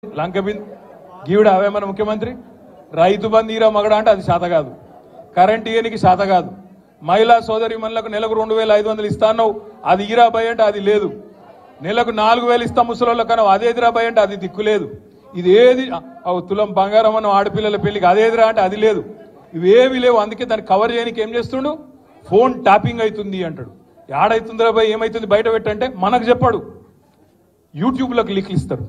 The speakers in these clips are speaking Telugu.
లంకబింద్ గీవిడ అవే మన ముఖ్యమంత్రి రైతు బంధీరా మగడ అంటే అది శాత కాదు. కరెంట్ ఇయనికి శాత కాదు. మహిళా సోదరి మనులకు నెలకు 2500 ఇస్తాన్నావు, అది ఈరా భయ అంటే అది లేదు. నెలకు 4000 ఇస్తాం ముసలోళ్ళకన్నా అదేదిరా భయ అంటే అది దిక్కులేదు. ఇది ఏది తులం బంగారం అన్న ఆడపిల్లల పెళ్లికి అదేదిరా అంటే అది లేదు. ఇవేవి లేవు. అందుకే దాన్ని కవర్ చేయడానికి ఏం చేస్తుండు, ఫోన్ ట్యాపింగ్ అవుతుంది అంటాడు. ఏడైతుందిరా భయ ఏమైతుంది బయట పెట్టంటే మనకు చెప్పాడు. యూట్యూబ్లకు లింకులు ఇస్తారు,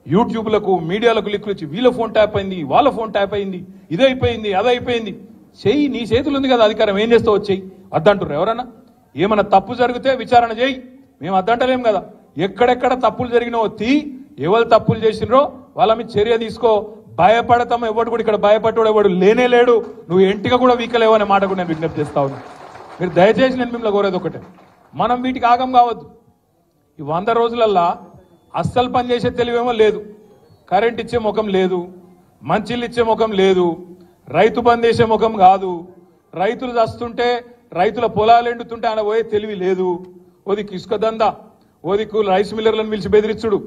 యూట్యూబ్లకు మీడియాలకు లింకులు ఇచ్చి వీళ్ళ ఫోన్ ట్యాప్ అయింది, వాళ్ళ ఫోన్ ట్యాప్ అయింది, ఇదైపోయింది అదైపోయింది. చెయ్యి, నీ చేతులు ఉంది కదా అధికారం, ఏం చేస్తావు వచ్చేయి అద్దంటారు. ఎవరన్నా ఏమన్నా తప్పు జరిగితే విచారణ చేయి, మేము అద్దంటలేం కదా. ఎక్కడెక్కడ తప్పులు జరిగినావో తీ, ఎవరు తప్పులు చేసినరో వాళ్ళ మీద చర్య తీసుకో. భయపడతాం ఎవడు కూడా ఇక్కడ భయపడ్డాడు ఎవడు లేనే లేడు. నువ్వు ఎంటిగా కూడా వీకలేవు అనే మాట కూడా నేను విజ్ఞప్తి చేస్తా ఉన్నా. మీరు దయచేసి నేను మిమ్మల్ని కోరేది ఒకటే, మనం వీటికి ఆగం కావద్దు. ఈ 100 రోజులల్లా అస్సలు పనిచేసే తెలివేమో లేదు, కరెంట్ ఇచ్చే ముఖం లేదు, మంచిళ్ళు ఇచ్చే ముఖం లేదు, రైతు బంద్ చేసే ముఖం కాదు, రైతులు చస్తుంటే రైతుల పొలాలు ఎండుతుంటే ఆయన పోయే తెలివి లేదు. ఓదికు ఇసుక దందా, ఓదికు రైస్ మిల్లర్లను పిలిచి బెదిరించుడు,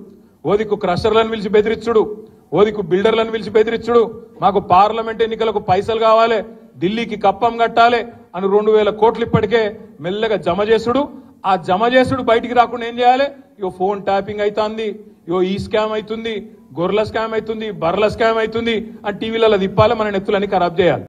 ఓదికు క్రషర్లను పిలిచి బెదిరించుడు, ఓదికు బిల్డర్లను పిలిచి బెదిరించుడు. మాకు పార్లమెంట్ ఎన్నికలకు పైసలు కావాలి, ఢిల్లీకి కప్పం కట్టాలి అని 2000 కోట్లు ఇప్పటికే మెల్లగా జమ చేసుడు. ఆ జమ చేసుడు బయటికి రాకుండా ఏం చేయాలి? ఇగో ఫోన్ ట్యాపింగ్ అవుతుంది, ఇగో ఈ స్కామ్ అవుతుంది, గొర్రెల స్కామ్ అవుతుంది, బర్రెల స్కామ్ అవుతుంది అని టీవీలలో తిప్పాలి, మన నెత్తులని ఖరాబ్ చేయాలి.